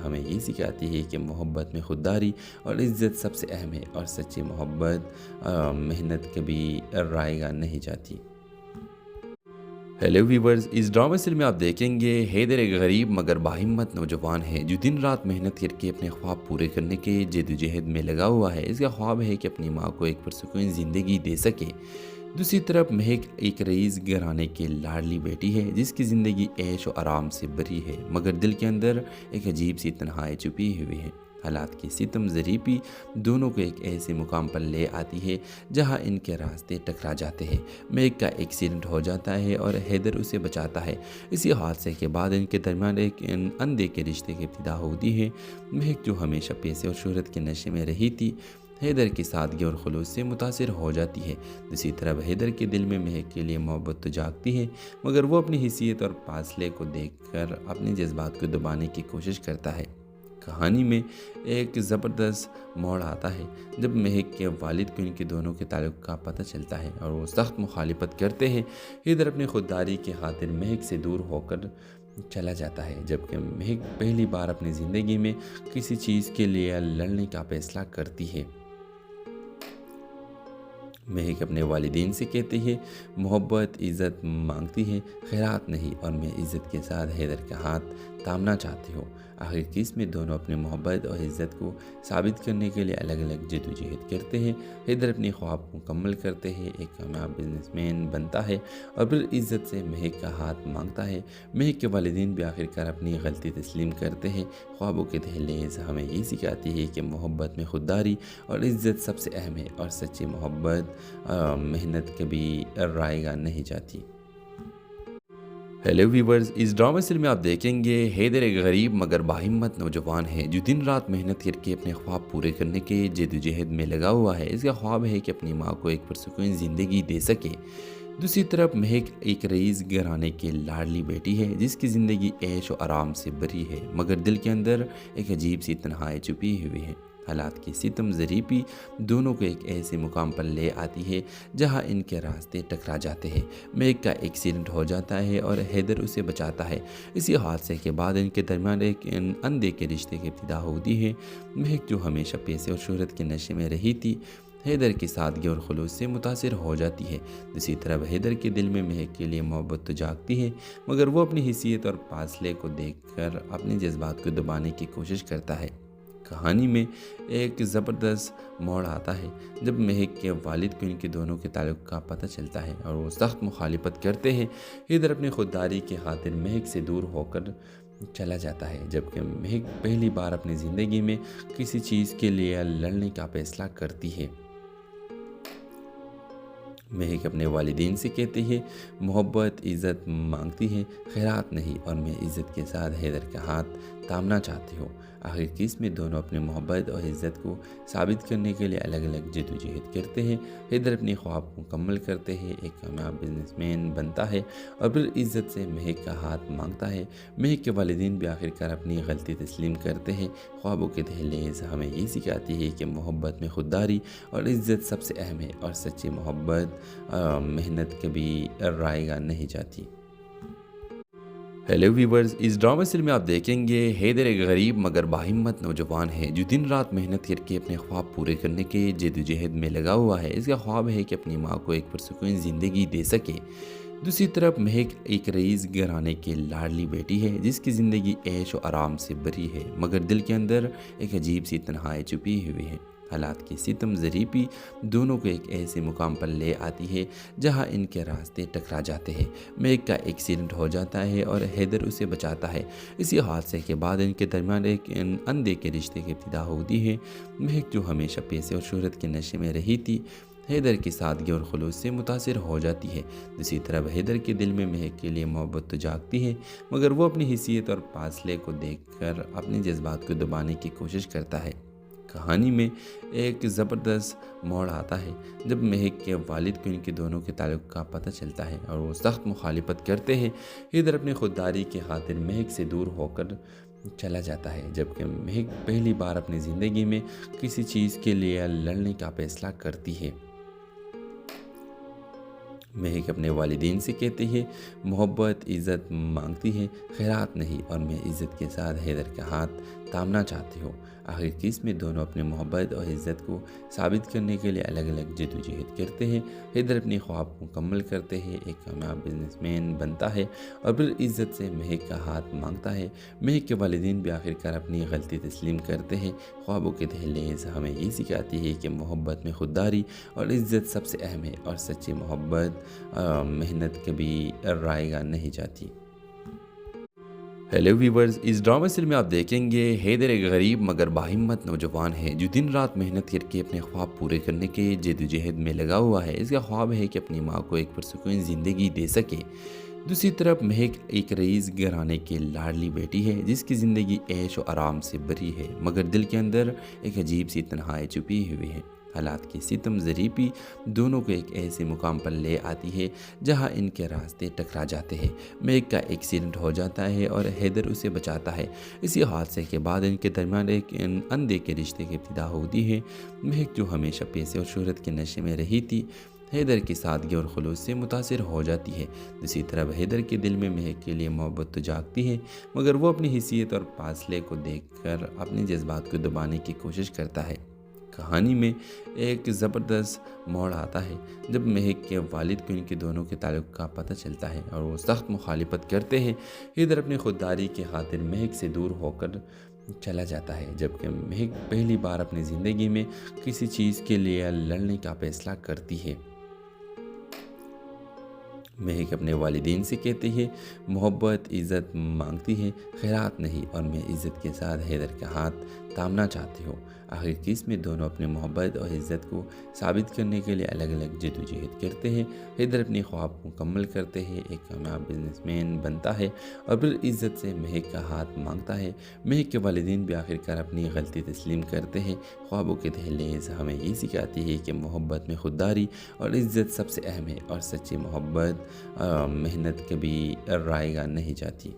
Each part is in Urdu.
ہمیں یہ سکھاتی ہے کہ محبت میں خودداری اور عزت سب سے اہم ہے، اور سچی محبت محنت کبھی رائیگاں نہیں جاتی۔ ہیلو ویورز، اس ڈرامہ سیریل میں آپ دیکھیں گے حیدر ایک غریب مگر باہمت نوجوان ہے جو دن رات محنت کر کے اپنے خواب پورے کرنے کے جدوجہد میں لگا ہوا ہے۔ اس کا خواب ہے کہ اپنی ماں کو ایک پرسکون زندگی دے سکے۔ دوسری طرف مہک ایک رئیس گھرانے کی لاڈلی بیٹی ہے جس کی زندگی عیش و آرام سے بھری ہے، مگر دل کے اندر ایک عجیب سی تنہائی چھپی ہوئی ہے۔ حالات کی ستم ظریفی دونوں کو ایک ایسے مقام پر لے آتی ہے جہاں ان کے راستے ٹکرا جاتے ہیں۔ مہک کا ایکسیڈنٹ ہو جاتا ہے اور حیدر اسے بچاتا ہے۔ اسی حادثے کے بعد ان کے درمیان ایک اندھے کے رشتے کی ابتدا ہوتی ہے۔ مہک جو ہمیشہ پیسے اور شہرت کے نشے میں رہی تھی، حیدر کی سادگی اور خلوص سے متاثر ہو جاتی ہے۔ دوسری طرف حیدر کے دل میں مہک کے لیے محبت تو جاگتی ہے، مگر وہ اپنی حیثیت اور فاصلے کو دیکھ کر اپنے جذبات کو دبانے کی کوشش کرتا ہے۔ کہانی میں ایک زبردست موڑ آتا ہے جب مہک کے والد کو ان کے دونوں کے تعلق کا پتہ چلتا ہے اور وہ سخت مخالفت کرتے ہیں۔ حیدر اپنی خودداری کی خاطر مہک سے دور ہو کر چلا جاتا ہے، جبکہ مہک پہلی بار اپنی زندگی میں کسی چیز کے لیے لڑنے کا فیصلہ کرتی ہے۔ مہک اپنے والدین سے کہتی ہے محبت عزت مانگتی ہے، خیرات نہیں، اور میں عزت کے ساتھ حیدر کا ہاتھ تھامنا چاہتی ہوں۔ آخر کس میں دونوں اپنے محبت اور عزت کو ثابت کرنے کے لیے الگ الگ جدوجہد کرتے ہیں۔ حیدر اپنی خواب کو مکمل کرتے ہیں، ایک کامیاب بزنس مین بنتا ہے اور پھر عزت سے مہک کا ہاتھ مانگتا ہے۔ مہک کے والدین بھی آخرکار اپنی غلطی تسلیم کرتے ہیں۔ خوابوں کے دہلیز ہمیں یہ سکھاتی ہے کہ محبت میں خودداری اور عزت سب سے اہم ہے، اور سچی محبت محنت کبھی رائیگاں نہیں جاتی۔ ہیلو ویورز، اس ڈرامہ سیریل میں آپ دیکھیں گے حیدر ایک غریب مگر باہمت نوجوان ہے جو دن رات محنت کر کے اپنے خواب پورے کرنے کے جدوجہد میں لگا ہوا ہے۔ اس کا خواب ہے کہ اپنی ماں کو ایک پرسکون زندگی دے سکے۔ دوسری طرف مہک ایک رئیس گھرانے کی لاڈلی بیٹی ہے جس کی زندگی عیش و آرام سے بھری ہے، مگر دل کے اندر ایک عجیب سی تنہائی چھپی ہوئی ہے۔ حالات کی ستم ظریفی دونوں کو ایک ایسے مقام پر لے آتی ہے جہاں ان کے راستے ٹکرا جاتے ہیں۔ مہک کا ایکسیڈنٹ ہو جاتا ہے اور حیدر اسے بچاتا ہے۔ اسی حادثے کے بعد ان کے درمیان ایک اندھے کے رشتے کی ابتدا ہوتی ہے۔ مہک جو ہمیشہ پیسے اور شہرت کے نشے میں رہی تھی، حیدر کی سادگی اور خلوص سے متاثر ہو جاتی ہے۔ دوسری طرف حیدر کے دل میں مہک کے لیے محبت تو جاگتی ہے، مگر وہ اپنی حیثیت اور فاصلے کو دیکھ کر اپنے جذبات کو دبانے کی کوشش کرتا ہے۔ کہانی میں ایک زبردست موڑ آتا ہے جب مہک کے والد کو ان کے دونوں کے تعلق کا پتہ چلتا ہے اور وہ سخت مخالفت کرتے ہیں۔ حیدر اپنی خودداری کی خاطر مہک سے دور ہو کر چلا جاتا ہے، جبکہ مہک پہلی بار اپنی زندگی میں کسی چیز کے لیے لڑنے کا فیصلہ کرتی ہے۔ مہک اپنے والدین سے کہتی ہے محبت عزت مانگتی ہے، خیرات نہیں، اور میں عزت کے ساتھ حیدر کا ہاتھ تھامنا چاہتی ہوں۔ آخر کس میں دونوں اپنے محبت اور عزت کو ثابت کرنے کے لیے الگ الگ جدوجہد کرتے ہیں۔ حیدر اپنی خواب کو مکمل کرتے ہیں، ایک کامیاب بزنس مین بنتا ہے اور پھر عزت سے مہک کا ہاتھ مانگتا ہے۔ مہک کے والدین بھی آخرکار اپنی غلطی تسلیم کرتے ہیں۔ خوابوں کے دہلیز ہمیں یہ سکھاتی ہے کہ محبت میں خودداری اور عزت سب سے اہم ہے، اور سچی محبت محنت کبھی رائیگاں نہیں جاتی۔ ہیلو ویورز، اس ڈرامہ سیریل میں آپ دیکھیں گے حیدر ایک غریب مگر باہمت نوجوان ہے جو دن رات محنت کر کے اپنے خواب پورے کرنے کے جدوجہد میں لگا ہوا ہے۔ اس کا خواب ہے کہ اپنی ماں کو ایک پرسکون زندگی دے سکے۔ دوسری طرف مہک ایک رئیس گھرانے کی لاڈلی بیٹی ہے جس کی زندگی عیش و آرام سے بھری ہے، مگر دل کے اندر ایک عجیب سی تنہائی چھپی ہوئی ہے۔ حالات کی ستم ظریفی دونوں کو ایک ایسے مقام پر لے آتی ہے جہاں ان کے راستے ٹکرا جاتے ہیں۔ مہک کا ایکسیڈنٹ ہو جاتا ہے اور حیدر اسے بچاتا ہے۔ اسی حادثے کے بعد ان کے درمیان ایک اندھے کے رشتے کی ابتدا ہوتی ہے۔ مہک جو ہمیشہ پیسے اور شہرت کے نشے میں رہی تھی، حیدر کی سادگی اور خلوص سے متاثر ہو جاتی ہے۔ دوسری طرف حیدر کے دل میں مہک کے لیے محبت تو جاگتی ہے، مگر وہ اپنی حیثیت اور فاصلے کو دیکھ کر اپنے جذبات کو دبانے کی کوشش کرتا ہے۔ کہانی میں ایک زبردست موڑ آتا ہے جب مہک کے والد کو ان کے دونوں کے تعلق کا پتہ چلتا ہے اور وہ سخت مخالفت کرتے ہیں۔ حیدر اپنی خودداری کی خاطر مہک سے دور ہو کر چلا جاتا ہے، جبکہ مہک پہلی بار اپنی زندگی میں کسی چیز کے لیے لڑنے کا فیصلہ کرتی ہے۔ مہک اپنے والدین سے کہتی ہے محبت عزت مانگتی ہے، خیرات نہیں، اور میں عزت کے ساتھ حیدر کا ہاتھ تامنا چاہتی ہوں۔ آخر کیس میں دونوں اپنے محبت اور عزت کو ثابت کرنے کے لیے الگ الگ جد و جہد کرتے ہیں۔ حیدر اپنی خواب کو مکمل کرتے ہیں، ایک کامیاب بزنس مین بنتا ہے اور پھر عزت سے مہک کا ہاتھ مانگتا ہے۔ مہک کے والدین بھی آخر کار اپنی غلطی تسلیم کرتے ہیں۔ خوابوں کے دہلیز ہمیں یہ سکھاتی ہے کہ محبت میں خودداری اور عزت سب سے اہم ہے، اور سچی محبت محنت کبھی رائے گا نہیں جاتی۔ ہیلو ویورز، اس ڈرامہ سیریل میں آپ دیکھیں گے حیدر ایک غریب مگر باہمت نوجوان ہے جو دن رات محنت کر کے اپنے خواب پورے کرنے کے جد و جہد میں لگا ہوا ہے۔ اس کا خواب ہے کہ اپنی ماں کو ایک پرسکون زندگی دے سکے۔ دوسری طرف مہک ایک رئیس گھرانے کی لاڈلی بیٹی ہے جس کی زندگی عیش و آرام سے بھری ہے، مگر دل کے اندر ایک عجیب سی تنہائی چھپی ہوئی ہے۔ حالات کی ستم ظریفی دونوں کو ایک ایسے مقام پر لے آتی ہے جہاں ان کے راستے ٹکرا جاتے ہیں۔ مہک کا ایکسیڈنٹ ہو جاتا ہے اور حیدر اسے بچاتا ہے۔ اسی حادثے کے بعد ان کے درمیان ایک اندھے کے رشتے کی ابتدا ہوتی ہے۔ مہک جو ہمیشہ پیسے اور شہرت کے نشے میں رہی تھی، حیدر کی سادگی اور خلوص سے متاثر ہو جاتی ہے۔ دوسری طرف حیدر کے دل میں مہک کے لیے محبت تو جاگتی ہے، مگر وہ اپنی حیثیت اور فاصلے کو دیکھ کر اپنے جذبات کو دبانے کی کوشش کرتا ہے۔ کہانی میں ایک زبردست موڑ آتا ہے جب مہک کے والد کو ان کے دونوں کے تعلق کا پتہ چلتا ہے اور وہ سخت مخالفت کرتے ہیں۔ حیدر اپنی خودداری کی خاطر مہک سے دور ہو کر چلا جاتا ہے، جبکہ مہک پہلی بار اپنی زندگی میں کسی چیز کے لیے لڑنے کا فیصلہ کرتی ہے۔ مہک اپنے والدین سے کہتی ہے محبت عزت مانگتی ہے، خیرات نہیں، اور میں عزت کے ساتھ حیدر کا ہاتھ تامنا چاہتی ہوں۔ آخر کیس میں دونوں اپنے محبت اور عزت کو ثابت کرنے کے لیے الگ الگ جد و جہد کرتے ہیں۔ حیدر اپنی خواب کو مکمل کرتے ہیں، ایک کامیاب بزنس مین بنتا ہے اور پھر عزت سے مہک کا ہاتھ مانگتا ہے۔ مہک کے والدین بھی آخر کار اپنی غلطی تسلیم کرتے ہیں۔ خوابوں کے دہلیز ہمیں یہ سکھاتی ہے کہ محبت میں خودداری اور عزت سب سے اہم ہے، اور سچی محبت محنت کبھی رائے گا نہیں جاتی۔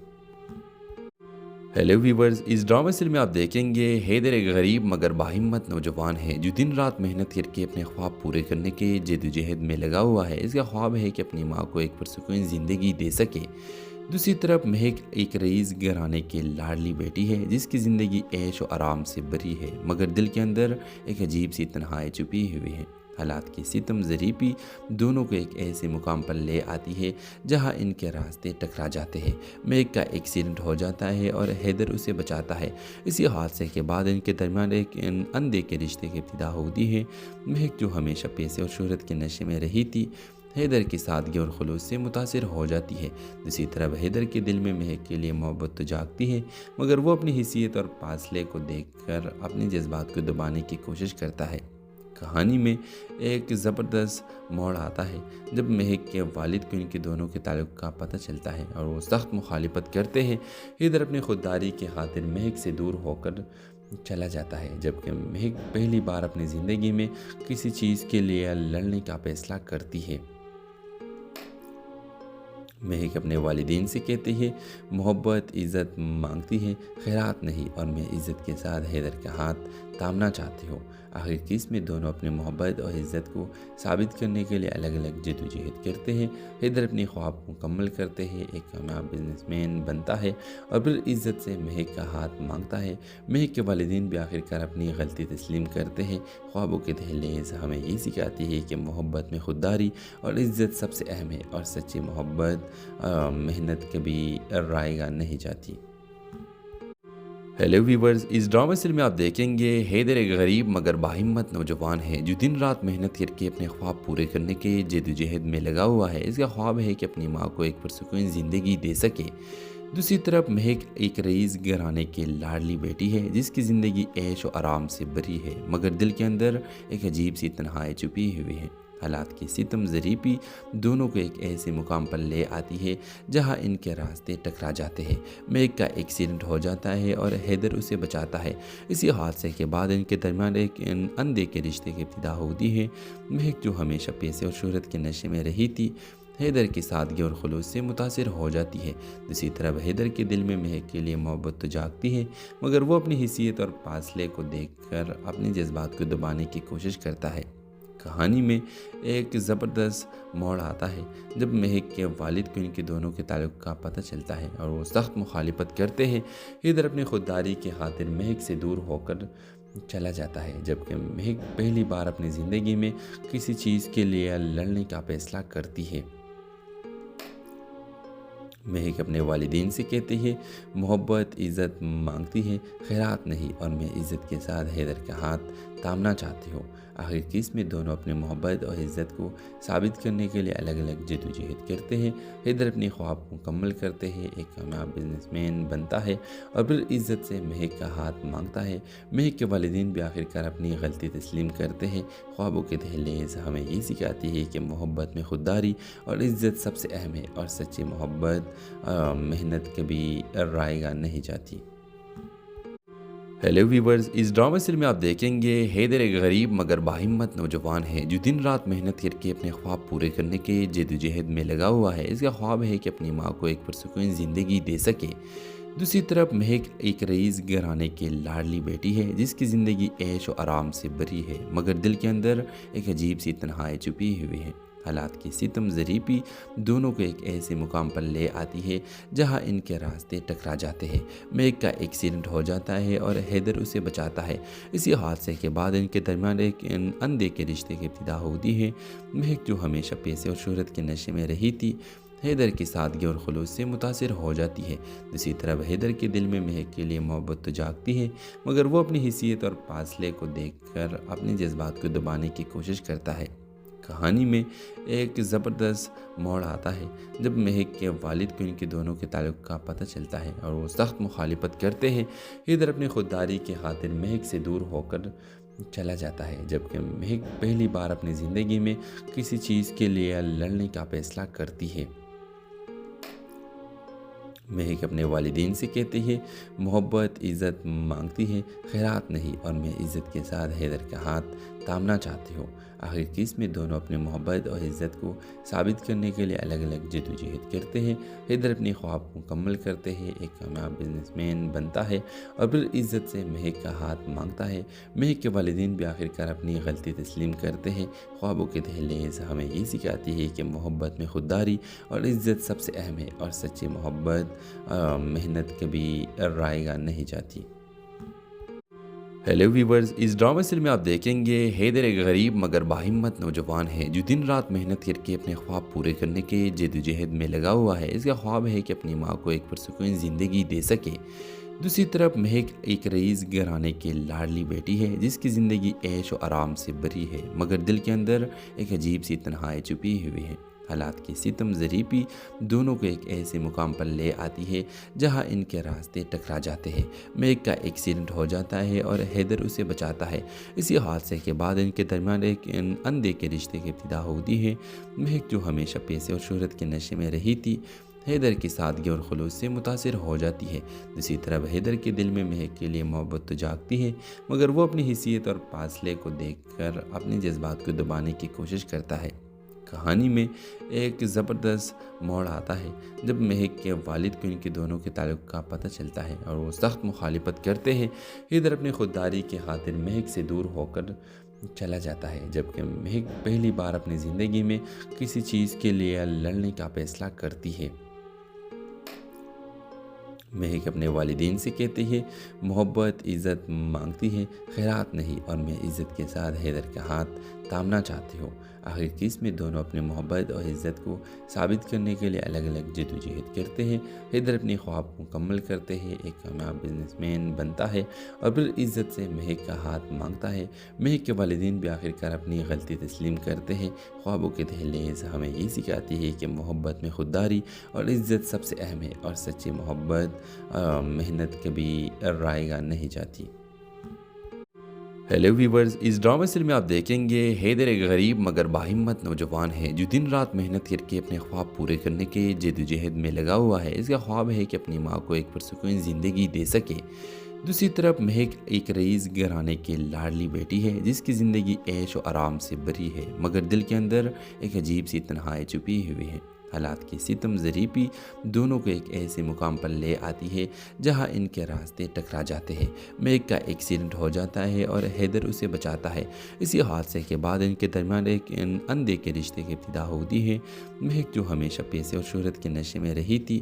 ہیلو ویورز، اس ڈرامہ سیریل میں آپ دیکھیں گے حیدر ایک غریب مگر باہمت نوجوان ہے جو دن رات محنت کر کے اپنے خواب پورے کرنے کے جد و جہد میں لگا ہوا ہے۔ اس کا خواب ہے کہ اپنی ماں کو ایک پرسکون زندگی دے سکے۔ دوسری طرف مہک ایک رئیس گھرانے کی لاڈلی بیٹی ہے جس کی زندگی عیش و آرام سے بھری ہے، مگر دل کے اندر ایک عجیب سی تنہائی چھپی ہوئی ہے۔ حالات کی ستم ظریفی دونوں کو ایک ایسے مقام پر لے آتی ہے جہاں ان کے راستے ٹکرا جاتے ہیں۔ مہک کا ایکسیڈنٹ ہو جاتا ہے اور حیدر اسے بچاتا ہے۔ اسی حادثے کے بعد ان کے درمیان ایک اندھے کے رشتے کی ابتدا ہوتی ہے۔ مہک جو ہمیشہ پیسے اور شہرت کے نشے میں رہی تھی، حیدر کی سادگی اور خلوص سے متاثر ہو جاتی ہے۔ دوسری طرف حیدر کے دل میں مہک کے لیے محبت تو جاگتی ہے، مگر وہ اپنی حیثیت اور فاصلے کو دیکھ کر اپنے جذبات کو دبانے کی کوشش کرتا ہے۔ کہانی میں ایک زبردست موڑ آتا ہے جب مہک کے والد کو ان کے دونوں کے تعلق کا پتہ چلتا ہے اور وہ سخت مخالفت کرتے ہیں۔ حیدر اپنی خودداری کی خاطر مہک سے دور ہو کر چلا جاتا ہے، جبکہ مہک پہلی بار اپنی زندگی میں کسی چیز کے لیے لڑنے کا فیصلہ کرتی ہے۔ مہک اپنے والدین سے کہتی ہے محبت عزت مانگتی ہے، خیرات نہیں، اور میں عزت کے ساتھ حیدر کا ہاتھ تامنا چاہتی ہوں۔ آخر کیس میں دونوں اپنے محبت اور عزت کو ثابت کرنے کے لیے الگ الگ جد و جہد کرتے ہیں۔ حیدر اپنی خواب کو مکمل کرتے ہیں، ایک کامیاب بزنس مین بنتا ہے اور پھر عزت سے مہک کا ہاتھ مانگتا ہے۔ مہک کے والدین بھی آخر کار اپنی غلطی تسلیم کرتے ہیں۔ خوابوں کے دہلیز ہمیں یہ سکھاتی ہے کہ محبت میں خودداری اور عزت سب سے اہم ہے، اور سچی محبت محنت کبھی رائے گا نہیں جاتی۔ ہیلو ویورز، اس ڈرامہ سیریل میں آپ دیکھیں گے حیدر ایک غریب مگر باہمت نوجوان ہے جو دن رات محنت کر کے اپنے خواب پورے کرنے کے جد و جہد میں لگا ہوا ہے۔ اس کا خواب ہے کہ اپنی ماں کو ایک پرسکون زندگی دے سکے۔ دوسری طرف مہک ایک رئیس گھرانے کی لاڈلی بیٹی ہے جس کی زندگی عیش و آرام سے بھری ہے، مگر دل کے اندر ایک عجیب سی تنہائی چھپی ہوئی ہے۔ حالات کی ستم ظریفی دونوں کو ایک ایسے مقام پر لے آتی ہے جہاں ان کے راستے ٹکرا جاتے ہیں۔ مہک کا ایکسیڈنٹ ہو جاتا ہے اور حیدر اسے بچاتا ہے۔ اسی حادثے کے بعد ان کے درمیان ایک اندھے کے رشتے کی ابتدا ہوتی ہے۔ مہک جو ہمیشہ پیسے اور شہرت کے نشے میں رہی تھی، حیدر کی سادگی اور خلوص سے متاثر ہو جاتی ہے۔ دوسری طرف حیدر کے دل میں مہک کے لیے محبت تو جاگتی ہے، مگر وہ اپنی حیثیت اور فاصلے کو دیکھ کر اپنے جذبات کو دبانے کی کوشش کرتا ہے۔ کہانی میں ایک زبردست موڑ آتا ہے جب مہک کے والد کو ان کے دونوں کے تعلق کا پتہ چلتا ہے اور وہ سخت مخالفت کرتے ہیں۔ حیدر اپنی خودداری کی خاطر مہک سے دور ہو کر چلا جاتا ہے، جبکہ مہک پہلی بار اپنی زندگی میں کسی چیز کے لیے لڑنے کا فیصلہ کرتی ہے۔ مہک اپنے والدین سے کہتی ہے محبت عزت مانگتی ہے، خیرات نہیں، اور میں عزت کے ساتھ حیدر کا ہاتھ تھامنا چاہتی ہوں۔ آخر کیس میں دونوں اپنے محبت اور عزت کو ثابت کرنے کے لیے الگ الگ جدوجہد کرتے ہیں۔ حیدر اپنی خواب کو مکمل کرتے ہیں، ایک کامیاب بزنس مین بنتا ہے اور پھر عزت سے مہک کا ہاتھ مانگتا ہے۔ مہک کے والدین بھی آخرکار اپنی غلطی تسلیم کرتے ہیں۔ خوابوں کے دہلیز ہمیں یہ سکھاتی ہے کہ محبت میں خودداری اور عزت سب سے اہم ہے، اور سچی محبت محنت کبھی رائیگاں نہیں جاتی۔ ہیلو ویورز، اس ڈرامہ سیریل میں آپ دیکھیں گے حیدر ایک غریب مگر باہمت نوجوان ہے جو دن رات محنت کر کے اپنے خواب پورے کرنے کے جدوجہد میں لگا ہوا ہے۔ اس کا خواب ہے کہ اپنی ماں کو ایک پرسکون زندگی دے سکے۔ دوسری طرف مہک ایک رئیس گھرانے کی لاڈلی بیٹی ہے جس کی زندگی عیش و آرام سے بھری ہے، مگر دل کے اندر ایک عجیب سی تنہائی چھپی ہوئی ہے۔ حالات کی ستم ظریفی دونوں کو ایک ایسے مقام پر لے آتی ہے جہاں ان کے راستے ٹکرا جاتے ہیں۔ مہک کا ایکسیڈنٹ ہو جاتا ہے اور حیدر اسے بچاتا ہے۔ اسی حادثے کے بعد ان کے درمیان ایک اندھے کے رشتے کی ابتدا ہوتی ہے۔ مہک جو ہمیشہ پیسے اور شہرت کے نشے میں رہی تھی، حیدر کی سادگی اور خلوص سے متاثر ہو جاتی ہے۔ دوسری طرف حیدر کے دل میں مہک کے لیے محبت تو جاگتی ہے، مگر وہ اپنی حیثیت اور فاصلے کو دیکھ کر اپنے جذبات کو دبانے کی کوشش کرتا ہے۔ کہانی میں ایک زبردست موڑ آتا ہے جب مہک کے والد کو ان کے دونوں کے تعلق کا پتہ چلتا ہے اور وہ سخت مخالفت کرتے ہیں۔ حیدر اپنی خودداری کی خاطر مہک سے دور ہو کر چلا جاتا ہے، جبکہ مہک پہلی بار اپنی زندگی میں کسی چیز کے لیے لڑنے کا فیصلہ کرتی ہے۔ مہک اپنے والدین سے کہتی ہے محبت عزت مانگتی ہے، خیرات نہیں، اور میں عزت کے ساتھ حیدر کا ہاتھ تھامنا چاہتی ہوں۔ آخر کیس میں دونوں اپنے محبت اور عزت کو ثابت کرنے کے لیے الگ الگ جدوجہد کرتے ہیں۔ حیدر اپنی خواب کو مکمل کرتے ہیں، ایک کامیاب بزنس مین بنتا ہے اور پھر عزت سے مہک کا ہاتھ مانگتا ہے۔ مہک کے والدین بھی آخرکار اپنی غلطی تسلیم کرتے ہیں۔ خوابوں کے دہلیز ہمیں یہ سکھاتی ہے کہ محبت میں خودداری اور عزت سب سے اہم ہے، اور سچی محبت محنت کبھی رائیگاں نہیں جاتی۔ ہیلو ویورز، اس ڈرامہ سیریل میں آپ دیکھیں گے حیدر ایک غریب مگر باہمت نوجوان ہے جو دن رات محنت کر کے اپنے خواب پورے کرنے کے جدوجہد میں لگا ہوا ہے۔ اس کا خواب ہے کہ اپنی ماں کو ایک پرسکون زندگی دے سکے۔ دوسری طرف مہک ایک رئیس گھرانے کی لاڈلی بیٹی ہے جس کی زندگی عیش و آرام سے بھری ہے، مگر دل کے اندر ایک عجیب سی تنہائی چھپی ہوئی ہے۔ حالات کی ستم ظریفی دونوں کو ایک ایسے مقام پر لے آتی ہے جہاں ان کے راستے ٹکرا جاتے ہیں۔ مہک کا ایکسیڈنٹ ہو جاتا ہے اور حیدر اسے بچاتا ہے۔ اسی حادثے کے بعد ان کے درمیان ایک اندھے کے رشتے کی ابتدا ہوتی ہے۔ مہک جو ہمیشہ پیسے اور شہرت کے نشے میں رہی تھی، حیدر کی سادگی اور خلوص سے متاثر ہو جاتی ہے۔ دوسری طرف حیدر کے دل میں مہک کے لیے محبت تو جاگتی ہے، مگر وہ اپنی حیثیت اور فاصلے کو دیکھ کر اپنے جذبات کو دبانے کی کوشش کرتا ہے۔ کہانی میں ایک زبردست موڑ آتا ہے جب مہک کے والد کو ان کے دونوں کے تعلق کا پتہ چلتا ہے اور وہ سخت مخالفت کرتے ہیں۔ حیدر اپنی خودداری کی خاطر مہک سے دور ہو کر چلا جاتا ہے، جبکہ مہک پہلی بار اپنی زندگی میں کسی چیز کے لیے لڑنے کا فیصلہ کرتی ہے۔ مہک اپنے والدین سے کہتی ہے محبت عزت مانگتی ہے، خیرات نہیں، اور میں عزت کے ساتھ حیدر کا ہاتھ تھامنا چاہتی ہوں۔ آخر کیس میں دونوں اپنے محبت اور عزت کو ثابت کرنے کے لیے الگ الگ جدوجہد کرتے ہیں۔ حیدر اپنی خواب کو مکمل کرتے ہیں، ایک کامیاب بزنس مین بنتا ہے اور پھر عزت سے مہک کا ہاتھ مانگتا ہے۔ مہک کے والدین بھی آخرکار اپنی غلطی تسلیم کرتے ہیں۔ خوابوں کے دہلیز ہمیں یہ سکھاتی ہے کہ محبت میں خودداری اور عزت سب سے اہم ہے، اور سچی محبت محنت کبھی رائیگاں نہیں جاتی۔ ہیلو ویورز، اس ڈرامہ سیریل میں آپ دیکھیں گے حیدر ایک غریب مگر باہمت نوجوان ہے جو دن رات محنت کر کے اپنے خواب پورے کرنے کے جدوجہد میں لگا ہوا ہے۔ اس کا خواب ہے کہ اپنی ماں کو ایک پرسکون زندگی دے سکے۔ دوسری طرف مہک ایک رئیس گھرانے کی لاڈلی بیٹی ہے جس کی زندگی عیش و آرام سے بھری ہے، مگر دل کے اندر ایک عجیب سی تنہائی چھپی ہوئی ہے۔ حالات کی ستم ظریفی دونوں کو ایک ایسے مقام پر لے آتی ہے جہاں ان کے راستے ٹکرا جاتے ہیں۔ میگ کا ایکسیڈنٹ ہو جاتا ہے اور حیدر اسے بچاتا ہے۔ اسی حادثے کے بعد ان کے درمیان ایک اندھے کے رشتے کی ابتدا ہوتی ہے۔ میگ جو ہمیشہ پیسے اور شہرت کے نشے میں رہی تھی،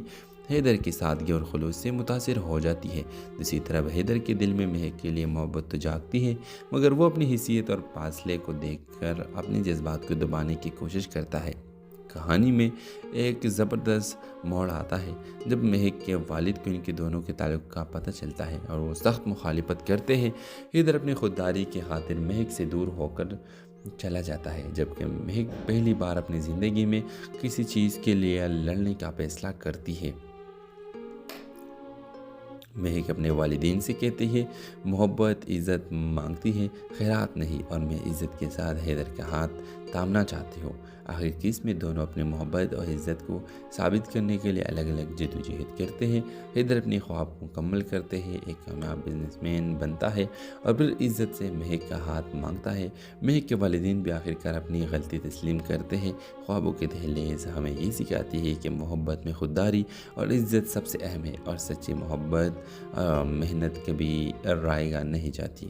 حیدر کی سادگی اور خلوص سے متاثر ہو جاتی ہے۔ دوسری طرف حیدر کے دل میں مہک کے لیے محبت تو جاگتی ہے، مگر وہ اپنی حیثیت اور فاصلے کو دیکھ کر اپنے جذبات کو دبانے کی کوشش کرتا ہے۔ کہانی میں ایک زبردست موڑ آتا ہے جب مہک کے والد کو ان کے دونوں کے تعلق کا پتہ چلتا ہے اور وہ سخت مخالفت کرتے ہیں۔ حیدر اپنی خودداری کی خاطر مہک سے دور ہو کر چلا جاتا ہے، جبکہ مہک پہلی بار اپنی زندگی میں کسی چیز کے لیے لڑنے کا فیصلہ کرتی ہے۔ مہک اپنے والدین سے کہتی ہے، محبت عزت مانگتی ہے، خیرات نہیں، اور میں عزت کے ساتھ حیدر کا ہاتھ تامنا چاہتی ہوں۔ آخر کس میں دونوں اپنے محبت اور عزت کو ثابت کرنے کے لیے الگ الگ جدوجہد کرتے ہیں۔ حیدر اپنی خواب کو مکمل کرتے ہیں، ایک کامیاب بزنس مین بنتا ہے اور پھر عزت سے مہک کا ہاتھ مانگتا ہے۔ مہک کے والدین بھی آخر کار اپنی غلطی تسلیم کرتے ہیں۔ خوابوں کے دہلیز ہمیں یہ سکھاتی ہے کہ محبت میں خودداری اور عزت سب سے اہم ہے، اور سچی محبت محنت کبھی رائے گا نہیں جاتی۔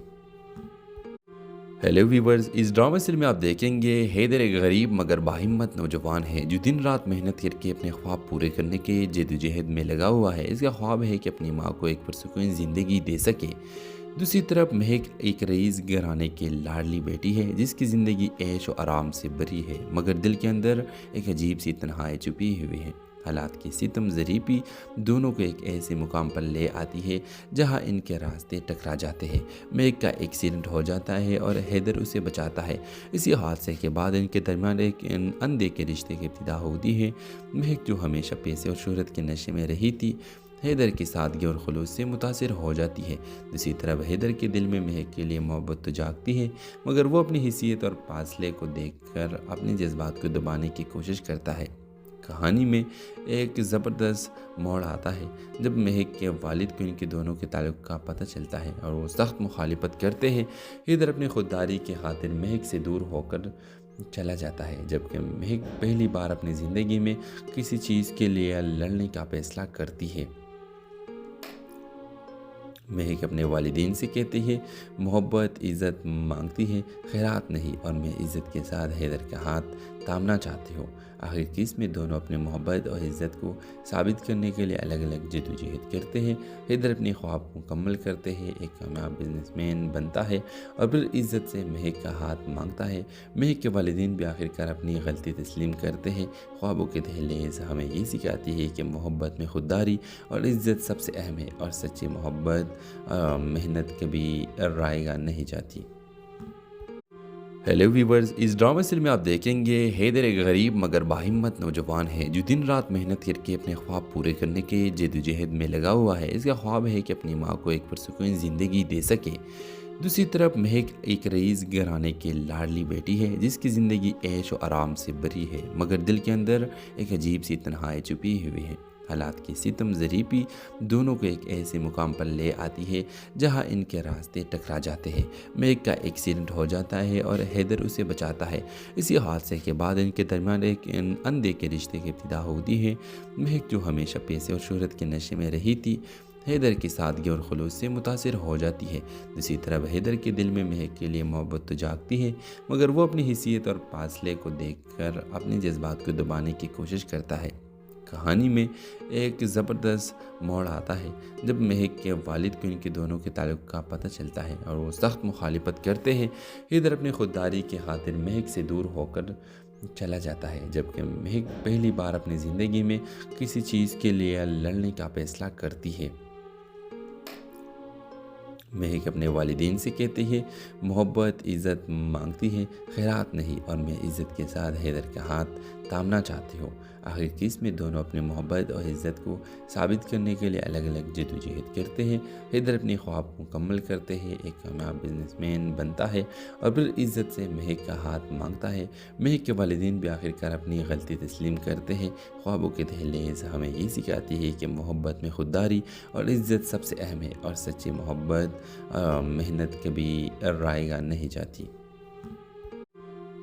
ہیلو ویورز، اس ڈرامہ سیریل میں آپ دیکھیں گے حیدر ایک غریب مگر باہمت نوجوان ہے جو دن رات محنت کر کے اپنے خواب پورے کرنے کے جدوجہد میں لگا ہوا ہے۔ اس کا خواب ہے کہ اپنی ماں کو ایک پرسکون زندگی دے سکے۔ دوسری طرف مہک ایک رئیس گھرانے کی لاڈلی بیٹی ہے جس کی زندگی عیش و آرام سے بھری ہے، مگر دل کے اندر ایک عجیب سی تنہائی چھپی ہوئی ہے۔ حالات کی ستم ظریفی دونوں کو ایک ایسے مقام پر لے آتی ہے جہاں ان کے راستے ٹکرا جاتے ہیں۔ میگ کا ایکسیڈنٹ ہو جاتا ہے اور حیدر اسے بچاتا ہے۔ اسی حادثے کے بعد ان کے درمیان ایک اندھے کے رشتے کی ابتدا ہوتی ہے۔ میگ جو ہمیشہ پیسے اور شہرت کے نشے میں رہی تھی، حیدر کی سادگی اور خلوص سے متاثر ہو جاتی ہے۔ دوسری طرف حیدر کے دل میں مہک کے لیے محبت تو جاگتی ہے، مگر وہ اپنی حیثیت اور فاصلے کو دیکھ کر اپنے جذبات کو دبانے کی کوشش کرتا ہے۔ کہانی میں ایک زبردست موڑ آتا ہے جب مہک کے والد کو ان کے دونوں کے تعلق کا پتہ چلتا ہے اور وہ سخت مخالفت کرتے ہیں۔ حیدر اپنی خودداری کی خاطر مہک سے دور ہو کر چلا جاتا ہے، جبکہ مہک پہلی بار اپنی زندگی میں کسی چیز کے لیے لڑنے کا فیصلہ کرتی ہے۔ مہک اپنے والدین سے کہتی ہے، محبت عزت مانگتی ہے، خیرات نہیں، اور میں عزت کے ساتھ حیدر کا ہاتھ تامنا چاہتی ہوں۔ آخر کس میں دونوں اپنے محبت اور عزت کو ثابت کرنے کے لیے الگ الگ جدوجہد کرتے ہیں۔ حیدر اپنی خواب کو مکمل کرتے ہیں، ایک کامیاب بزنس مین بنتا ہے اور پھر عزت سے مہک کا ہاتھ مانگتا ہے۔ مہک کے والدین بھی آخر کار اپنی غلطی تسلیم کرتے ہیں۔ خوابوں کے دہلیز ہمیں یہ سکھاتی ہے کہ محبت میں خودداری اور عزت سب سے اہم ہے، اور سچی محبت محنت کبھی رائے گا نہیں جاتی۔ ہیلو ویورز، اس ڈرامہ سیریل میں آپ دیکھیں گے حیدر ایک غریب مگر باہمت نوجوان ہے جو دن رات محنت کر کے اپنے خواب پورے کرنے کے جدوجہد میں لگا ہوا ہے۔ اس کا خواب ہے کہ اپنی ماں کو ایک پرسکون زندگی دے سکے۔ دوسری طرف مہک ایک رئیس گھرانے کی لاڈلی بیٹی ہے جس کی زندگی عیش و آرام سے بھری ہے، مگر دل کے اندر ایک عجیب سی تنہائی چھپی ہوئی ہے۔ حالات کی ستم ظریفی دونوں کو ایک ایسے مقام پر لے آتی ہے جہاں ان کے راستے ٹکرا جاتے ہیں۔ میگ کا ایکسیڈنٹ ہو جاتا ہے اور حیدر اسے بچاتا ہے۔ اسی حادثے کے بعد ان کے درمیان ایک اندھے کے رشتے کی ابتدا ہوتی ہے۔ میگ جو ہمیشہ پیسے اور شہرت کے نشے میں رہی تھی، حیدر کی سادگی اور خلوص سے متاثر ہو جاتی ہے۔ دوسری طرف حیدر کے دل میں مہک کے لیے محبت تو جاگتی ہے، مگر وہ اپنی حیثیت اور فاصلے کو دیکھ کر اپنے جذبات کو دبانے کی کوشش کرتا ہے۔ کہانی میں ایک زبردست موڑ آتا ہے جب مہک کے والد کو ان کے دونوں کے تعلق کا پتہ چلتا ہے اور وہ سخت مخالفت کرتے ہیں۔ حیدر اپنی خودداری کی خاطر مہک سے دور ہو کر چلا جاتا ہے، جبکہ مہک پہلی بار اپنی زندگی میں کسی چیز کے لیے لڑنے کا فیصلہ کرتی ہے۔ مہک اپنے والدین سے کہتی ہے، محبت عزت مانگتی ہے، خیرات نہیں، اور میں عزت کے ساتھ حیدر کا ہاتھ تامنا چاہتی ہوں۔ آخر کس میں دونوں اپنے محبت اور عزت کو ثابت کرنے کے لیے الگ الگ جدوجہد کرتے ہیں۔ حیدر اپنی خواب کو مکمل کرتے ہیں، ایک کامیاب بزنس مین بنتا ہے اور پھر عزت سے مہک کا ہاتھ مانگتا ہے۔ مہک کے والدین بھی آخر کار اپنی غلطی تسلیم کرتے ہیں۔ خوابوں کے دہلیز ہمیں یہ سکھاتی ہے کہ محبت میں خودداری اور عزت سب سے اہم ہے، اور سچی محبت محنت کبھی رائے گا نہیں جاتی۔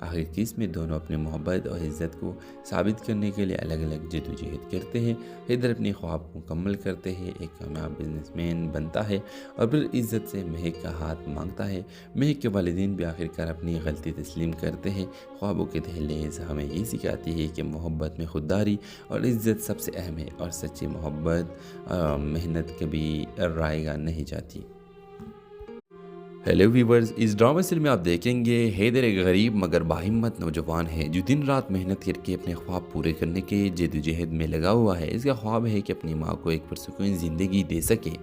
آخر کی اس میں دونوں اپنے محبت اور عزت کو ثابت کرنے کے لیے الگ الگ جد و جہد کرتے ہیں۔ حیدر اپنی خواب کو مکمل کرتے ہیں، ایک کامیاب بزنس مین بنتا ہے اور پھر عزت سے مہک کا ہاتھ مانگتا ہے۔ مہک کے والدین بھی آخرکار اپنی غلطی تسلیم کرتے ہیں۔ خوابوں کے دہلیز ہمیں یہ سکھاتی ہے کہ محبت میں خودداری اور عزت سب سے اہم ہے، اور سچی محبت محنت کبھی رائیگاں نہیں جاتی۔ ہیلو ویورز، اس ڈرامہ سیریل میں آپ دیکھیں گے حیدر ایک غریب مگر باہمت نوجوان ہے جو دن رات محنت کر کے اپنے خواب پورے کرنے کے جد و جہد میں لگا ہوا ہے۔ اس کا خواب ہے کہ اپنی ماں کو ایک پرسکون زندگی دے سکے۔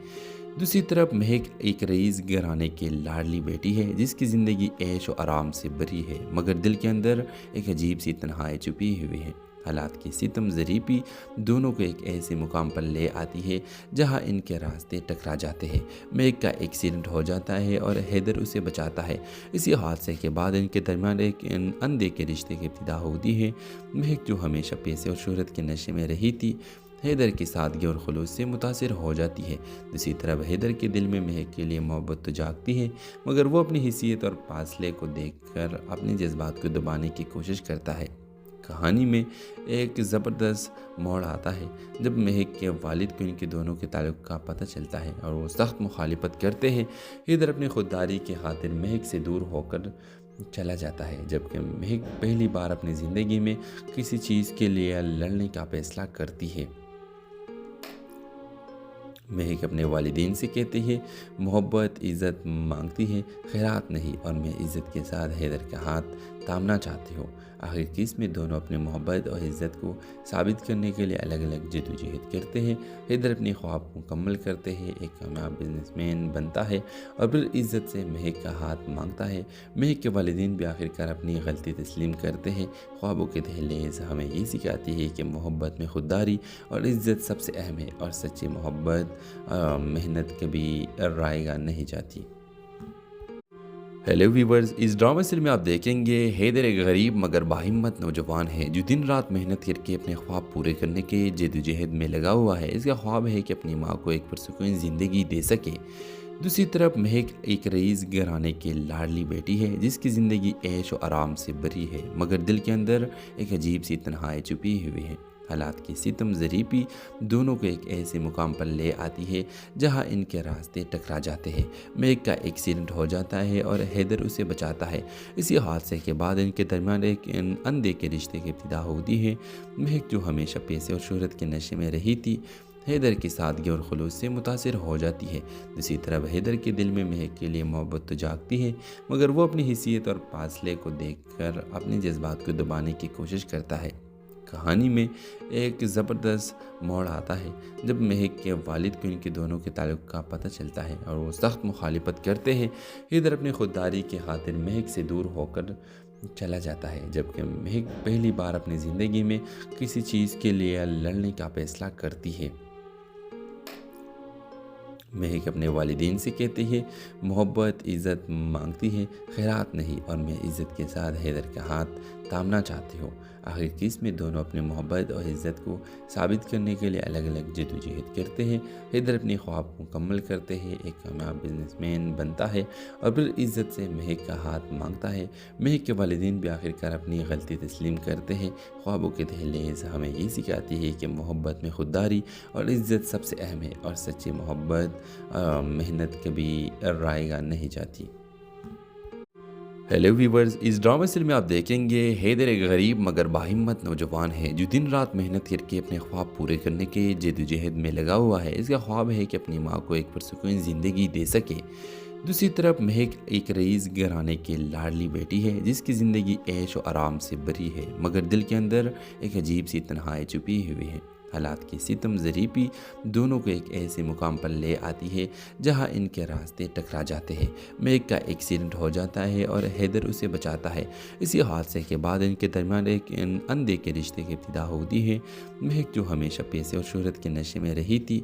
دوسری طرف مہک ایک رئیس گھرانے کی لاڈلی بیٹی ہے جس کی زندگی عیش و آرام سے بھری ہے، مگر دل کے اندر ایک عجیب سی تنہائی چھپی ہوئی ہے۔ حالات کی ستم ظریفی دونوں کو ایک ایسے مقام پر لے آتی ہے جہاں ان کے راستے ٹکرا جاتے ہیں۔ مہک کا ایکسیڈنٹ ہو جاتا ہے اور حیدر اسے بچاتا ہے۔ اسی حادثے کے بعد ان کے درمیان ایک اندھے کے رشتے کی ابتدا ہوتی ہے۔ مہک جو ہمیشہ پیسے اور شہرت کے نشے میں رہی تھی، حیدر کی سادگی اور خلوص سے متاثر ہو جاتی ہے۔ دوسری طرف حیدر کے دل میں مہک کے لیے محبت تو جاگتی ہے، مگر وہ اپنی حیثیت اور فاصلے کو دیکھ کر اپنے جذبات کو دبانے کی کوشش کرتا ہے۔ کہانی میں ایک زبردست موڑ آتا ہے جب مہک کے والد کو ان کے دونوں کے تعلق کا پتہ چلتا ہے اور وہ سخت مخالفت کرتے ہیں۔ حیدر اپنی خودداری کی خاطر مہک سے دور ہو کر چلا جاتا ہے، جبکہ مہک پہلی بار اپنی زندگی میں کسی چیز کے لیے لڑنے کا فیصلہ کرتی ہے۔ مہک اپنے والدین سے کہتی ہے محبت عزت مانگتی ہے، خیرات نہیں، اور میں عزت کے ساتھ حیدر کا ہاتھ تھامنا چاہتی ہوں۔ آخر کی اس میں دونوں اپنے محبت اور عزت کو ثابت کرنے کے لیے الگ الگ جد و جہد کرتے ہیں۔ حیدر اپنی خواب کو مکمل کرتے ہیں، ایک کامیاب بزنس مین بنتا ہے اور پھر عزت سے مہک کا ہاتھ مانگتا ہے۔ مہک کے والدین بھی آخرکار اپنی غلطی تسلیم کرتے ہیں۔ خوابوں کے دہلیز ہمیں یہ سکھاتی ہے کہ محبت میں خودداری اور عزت سب سے اہم ہے، اور سچی محبت محنت کبھی رائیگاں نہیں جاتی۔ ہیلو ویورز، اس ڈرامہ سیریل میں آپ دیکھیں گے حیدر ایک غریب مگر باہمت نوجوان ہے جو دن رات محنت کر کے اپنے خواب پورے کرنے کے جد و جہد میں لگا ہوا ہے۔ اس کا خواب ہے کہ اپنی ماں کو ایک پرسکون زندگی دے سکے۔ دوسری طرف مہک ایک رئیس گھرانے کی لاڈلی بیٹی ہے جس کی زندگی عیش و آرام سے بھری ہے، مگر دل کے اندر ایک عجیب سی تنہائی چھپی ہوئی ہے۔ حالات کی ستم ظریفی دونوں کو ایک ایسے مقام پر لے آتی ہے جہاں ان کے راستے ٹکرا جاتے ہیں۔ مہک کا ایکسیڈنٹ ہو جاتا ہے اور حیدر اسے بچاتا ہے۔ اسی حادثے کے بعد ان کے درمیان ایک اندھے کے رشتے کی ابتدا ہوتی ہے۔ مہک جو ہمیشہ پیسے اور شہرت کے نشے میں رہی تھی، حیدر کی سادگی اور خلوص سے متاثر ہو جاتی ہے۔ دوسری طرف حیدر کے دل میں مہک کے لیے محبت تو جاگتی ہے، مگر وہ اپنی حیثیت اور فاصلے کو دیکھ کر اپنے جذبات کو دبانے کی کوشش کرتا ہے۔ کہانی میں ایک زبردست موڑ آتا ہے جب مہک کے والد کو ان کے دونوں کے تعلق کا پتہ چلتا ہے اور وہ سخت مخالفت کرتے ہیں۔ حیدر اپنی خودداری کی خاطر مہک سے دور ہو کر چلا جاتا ہے، جبکہ مہک پہلی بار اپنی زندگی میں کسی چیز کے لیے لڑنے کا فیصلہ کرتی ہے۔ مہک اپنے والدین سے کہتی ہے محبت عزت مانگتی ہے، خیرات نہیں، اور میں عزت کے ساتھ حیدر کا ہاتھ تھامنا چاہتی ہوں۔ آخر کی اس میں دونوں اپنے محبت اور عزت کو ثابت کرنے کے لیے الگ الگ جد و جہد کرتے ہیں۔ حیدر اپنی خواب کو مکمل کرتے ہیں، ایک کامیاب بزنس مین بنتا ہے اور پھر عزت سے مہک کا ہاتھ مانگتا ہے۔ مہک کے والدین بھی آخرکار اپنی غلطی تسلیم کرتے ہیں۔ خوابوں کے دہلیز ہمیں یہ سکھاتی ہے کہ محبت میں خودداری اور عزت سب سے اہم ہے، اور سچی محبت محنت کبھی رائیگاں نہیں جاتی۔ ہیلو ویورز، اس ڈرامہ سیریل میں آپ دیکھیں گے حیدر ایک غریب مگر باہمت نوجوان ہے جو دن رات محنت کر کے اپنے خواب پورے کرنے کے جد و جہد میں لگا ہوا ہے۔ اس کا خواب ہے کہ اپنی ماں کو ایک پرسکون زندگی دے سکے۔ دوسری طرف مہک ایک رئیس گھرانے کی لاڈلی بیٹی ہے جس کی زندگی عیش و آرام سے بھری ہے، مگر دل کے اندر ایک عجیب سی تنہائی چھپی ہوئی ہے۔ حالات کی ستم ظریفی دونوں کو ایک ایسے مقام پر لے آتی ہے جہاں ان کے راستے ٹکرا جاتے ہیں۔ مہک کا ایکسیڈنٹ ہو جاتا ہے اور حیدر اسے بچاتا ہے۔ اسی حادثے کے بعد ان کے درمیان ایک اندھے کے رشتے کی ابتدا ہوتی ہے۔ مہک جو ہمیشہ پیسے اور شہرت کے نشے میں رہی تھی،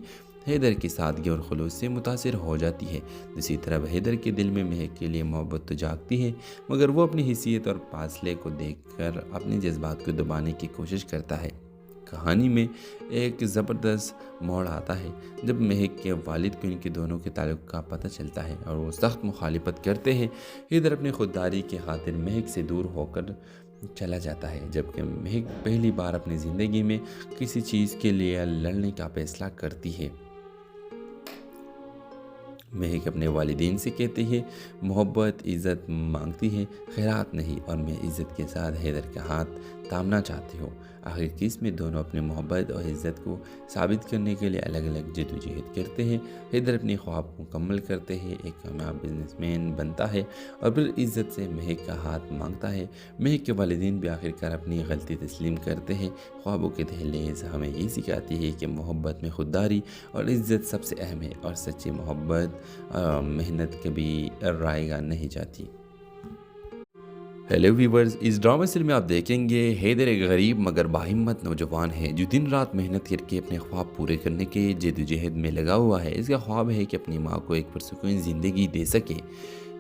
حیدر کی سادگی اور خلوص سے متاثر ہو جاتی ہے۔ دوسری طرف حیدر کے دل میں مہک کے لیے محبت تو جاگتی ہے، مگر وہ اپنی حیثیت اور فاصلے کو دیکھ کر اپنے جذبات کو دبانے کی کوشش کرتا ہے۔ کہانی میں ایک زبردست موڑ آتا ہے جب مہک کے والد کو ان کے دونوں کے تعلق کا پتہ چلتا ہے اور وہ سخت مخالفت کرتے ہیں۔ حیدر اپنی خودداری کی خاطر مہک سے دور ہو کر چلا جاتا ہے، جبکہ مہک پہلی بار اپنی زندگی میں کسی چیز کے لیے لڑنے کا فیصلہ کرتی ہے۔ مہک اپنے والدین سے کہتی ہے محبت عزت مانگتی ہے، خیرات نہیں، اور میں عزت کے ساتھ حیدر کا ہاتھ تھامنا چاہتی ہوں۔ آخر کس میں دونوں اپنے محبت اور عزت کو ثابت کرنے کے لیے الگ الگ جدوجہد کرتے ہیں۔ حیدر اپنی خواب کو مکمل کرتے ہیں، ایک کامیاب بزنس مین بنتا ہے اور پھر عزت سے مہک کا ہاتھ مانگتا ہے۔ مہک کے والدین بھی آخرکار اپنی غلطی تسلیم کرتے ہیں۔ خوابوں کے دہلیز ہمیں یہ سکھاتی ہے کہ محبت میں خودداری اور عزت سب سے اہم ہے، اور سچی محبت محنت کبھی رائیگاں نہیں جاتی۔ ہیلو ویورز، اس ڈرامہ سیریل میں آپ دیکھیں گے حیدر ایک غریب مگر باہمت نوجوان ہے جو دن رات محنت کر کے اپنے خواب پورے کرنے کے جدوجہد میں لگا ہوا ہے۔ اس کا خواب ہے کہ اپنی ماں کو ایک پرسکون زندگی دے سکے۔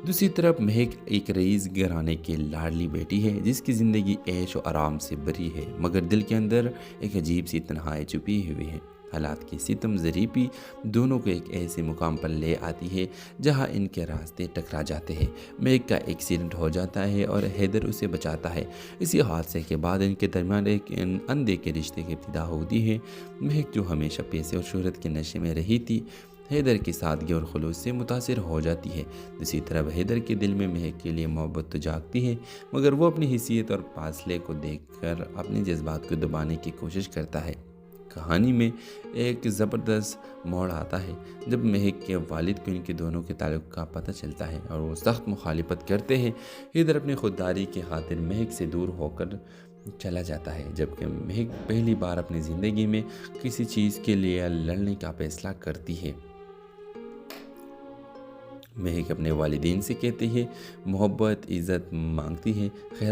دوسری طرف مہک ایک رئیس گھرانے کی لاڈلی بیٹی ہے جس کی زندگی عیش و آرام سے بھری ہے، مگر دل کے اندر ایک عجیب سی تنہائی چھپی ہوئی ہے۔ حالات کی ستم ذریعی دونوں کو ایک ایسے مقام پر لے آتی ہے جہاں ان کے راستے ٹکرا جاتے ہیں۔ مہک کا ایکسیڈنٹ ہو جاتا ہے اور حیدر اسے بچاتا ہے۔ اسی حادثے کے بعد ان کے درمیان ایک اندیکھے رشتے کی ابتدا ہوتی ہے۔ مہک جو ہمیشہ پیسے اور شہرت کے نشے میں رہی تھی، حیدر کی سادگی اور خلوص سے متاثر ہو جاتی ہے۔ دوسری طرف حیدر کے دل میں مہک کے لیے محبت تو جاگتی ہے، مگر وہ اپنی حیثیت اور فاصلے کو دیکھ کر اپنے جذبات کو دبانے کی کوشش کرتا ہے۔ کہانی میں ایک زبردست موڑ آتا ہے جب مہک کے والد کو ان کے دونوں کے تعلق کا پتہ چلتا ہے اور وہ سخت مخالفت کرتے ہیں۔ حیدر اپنی خودداری کی خاطر مہک سے دور ہو کر چلا جاتا ہے، جبکہ مہک پہلی بار اپنی زندگی میں کسی چیز کے لیے لڑنے کا فیصلہ کرتی ہے۔ مہک اپنے والدین سے کہتی ہے محبت عزت مانگتی ہے، خیرات